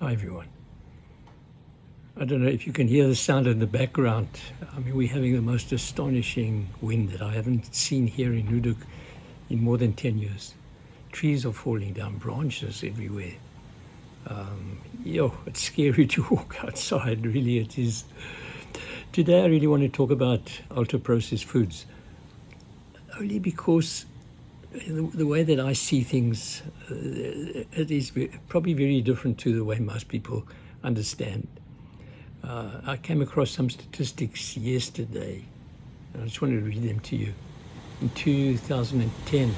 Hi, everyone. I don't know if you can hear the sound in the background. I mean, we're having the most astonishing wind that I haven't seen here in Nuduk in more than 10 years. Trees are falling down, branches everywhere. It's scary to walk outside, really it is. Today I really want to talk about ultra-processed foods, only because the way that I see things, it is probably very different to the way most people understand. I came across some statistics yesterday, and I just wanted to read them to you. In 2010,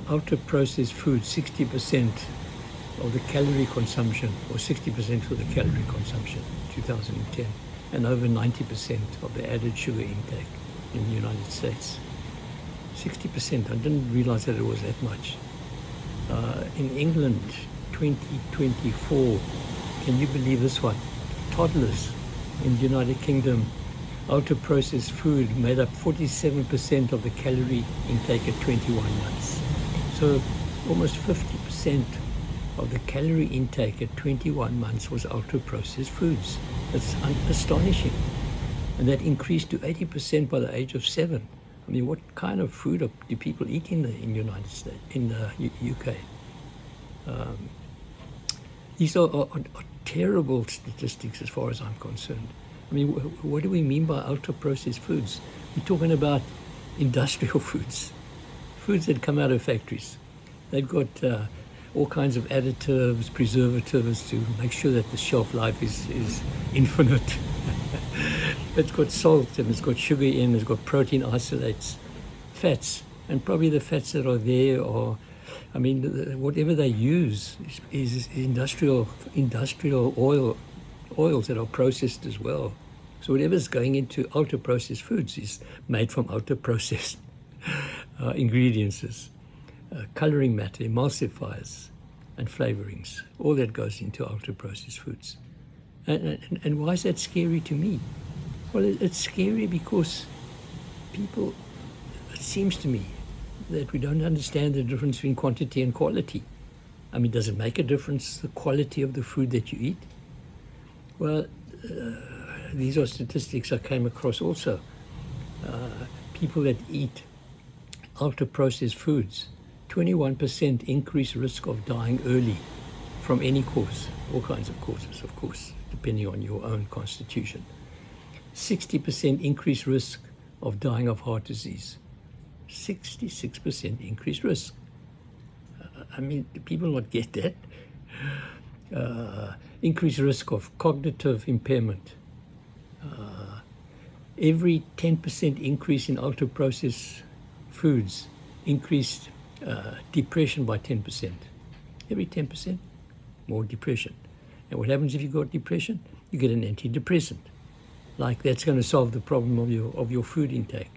ultra-processed food, 60% of the calorie consumption, or 60% of the calorie consumption, 2010, and over 90% of the added sugar intake in the United States. 60%, I didn't realize that it was that much. In England, 2024, can you believe this one? Toddlers in the United Kingdom, ultra-processed food made up 47% of the calorie intake at 21 months. So almost 50% of the calorie intake at 21 months was ultra-processed foods. That's astonishing. And that increased to 80% by the age of 7. I mean, what kind of food do people eat in the United States, in the UK? These are terrible statistics as far as I'm concerned. I mean, what do we mean by ultra-processed foods? We're talking about industrial foods, foods that come out of factories. They've got all kinds of additives, preservatives to make sure that the shelf life is infinite. It's got salt and it's got sugar in, it's got protein isolates, fats, and probably the fats that are there are, I mean, whatever they use is industrial oils that are processed as well. So whatever's going into ultra-processed foods is made from ultra-processed ingredients, coloring matter, emulsifiers, and flavorings. All that goes into ultra-processed foods. And why is that scary to me? Well, it's scary because people, it seems to me, that we don't understand the difference between quantity and quality. I mean, does it make a difference, the quality of the food that you eat? Well, these are statistics I came across also. People that eat ultra-processed foods, 21% increased risk of dying early from any cause, all kinds of causes, of course, depending on your own constitution. 60% increased risk of dying of heart disease. 66% increased risk. I mean, do people not get that? Increased risk of cognitive impairment. Every 10% increase in ultra-processed foods increased depression by 10%. Every 10%, more depression. And what happens if you got depression? You get an antidepressant. Like that's going to solve the problem of your food intake.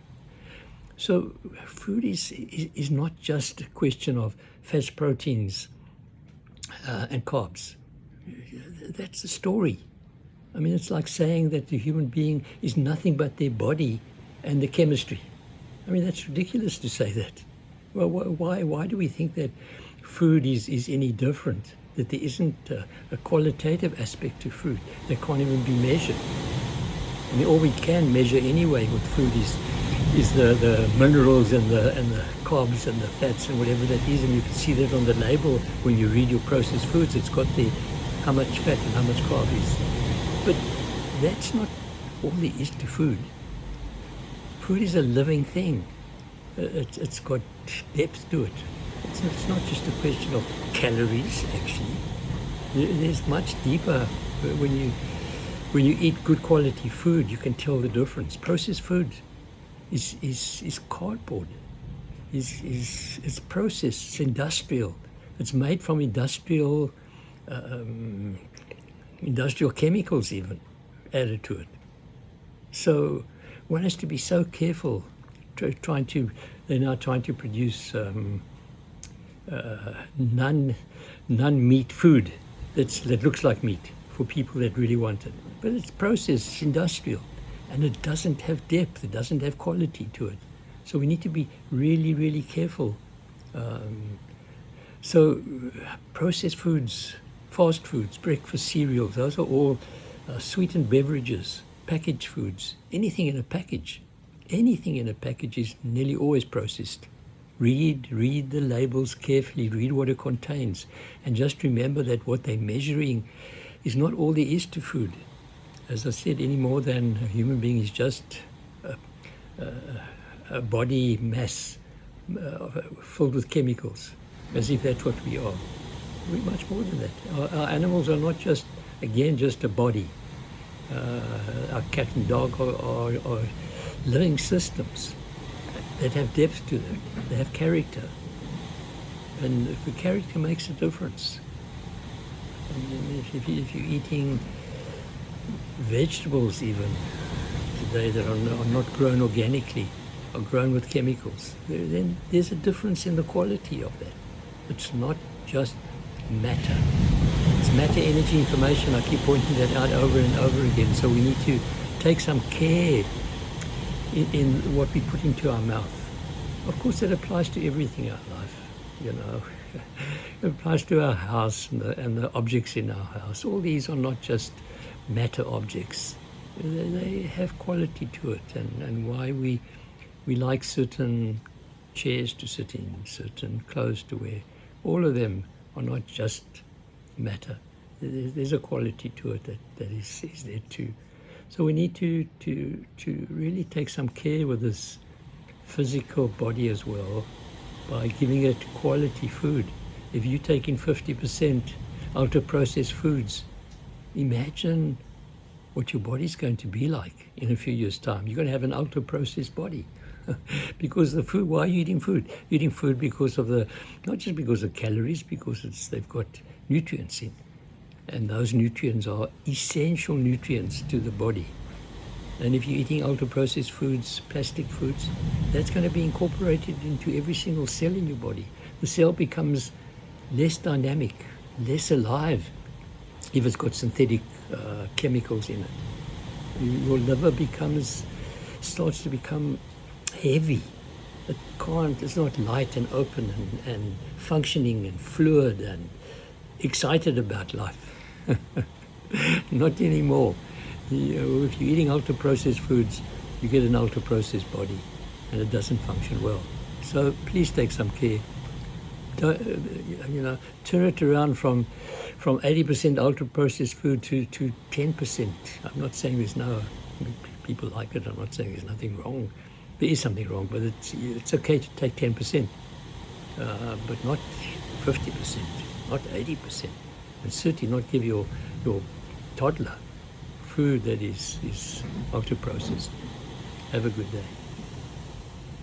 So food is not just a question of fats, proteins, and carbs. That's the story. I mean, it's like saying that the human being is nothing but their body and the chemistry. I mean, that's ridiculous to say that. Well, why do we think that food is any different? That there isn't a qualitative aspect to food that can't even be measured? I mean, all we can measure anyway with food is the minerals and the carbs and the fats and whatever that is, and you can see that on the label when you read your processed foods. It's got how much fat and how much carb is. But that's not all there is to food. Food is a living thing. It's got depth to it. It's not just a question of calories, actually. There's much deeper. When you eat good quality food, you can tell the difference. Processed food is cardboard. It's processed. It's industrial. It's made from industrial chemicals even added to it. So one has to be so careful. They're now trying to produce non-meat food that looks like meat for people that really want it. But it's processed, it's industrial, and it doesn't have depth, it doesn't have quality to it. So we need to be really, really careful So processed foods, fast foods, breakfast cereals, those are all sweetened beverages, packaged foods, anything in a package. Anything in a package is nearly always processed. Read the labels carefully, read what it contains, and just remember that what they're measuring is not all there is to food. As I said, any more than a human being is just a body mass filled with chemicals, as if that's what we are. We're much more than that. Our animals are not just, again, just a body. Our cat and dog are living systems that have depth to them. They have character. And the character makes a difference. And if you're eating vegetables even today that are not grown organically, are grown with chemicals, then there's a difference in the quality of that. It's not just matter. It's matter, energy, information. I keep pointing that out over and over again. So we need to take some care in what we put into our mouth. Of course, that applies to everything in our life. You know, it applies to our house and the objects in our house. All these are not just matter objects. They have quality to it, and why we like certain chairs to sit in, certain clothes to wear. All of them are not just matter. There's a quality to it that is there too. So we need to really take some care with this physical body as well by giving it quality food. If you take in 50% ultra-processed foods, imagine what your body's going to be like in a few years' time. You're going to have an ultra-processed body. Because the food, why are you eating food? You're eating food because of not just because of calories, because they've got nutrients in. And those nutrients are essential nutrients to the body. And if you're eating ultra-processed foods, plastic foods, that's going to be incorporated into every single cell in your body. The cell becomes less dynamic, less alive if it's got synthetic chemicals in it. Your liver starts to become heavy. It's not light and open and functioning and fluid and excited about life. Not anymore. If you're eating ultra-processed foods, you get an ultra-processed body, and it doesn't function well. So please take some care. Turn it around from 80% ultra-processed food to 10%. I'm not saying people like it. I'm not saying there's nothing wrong. There is something wrong, but it's okay to take 10%, but not 50%, not 80%, and certainly not give your toddler food that is ultra-processed. Have a good day.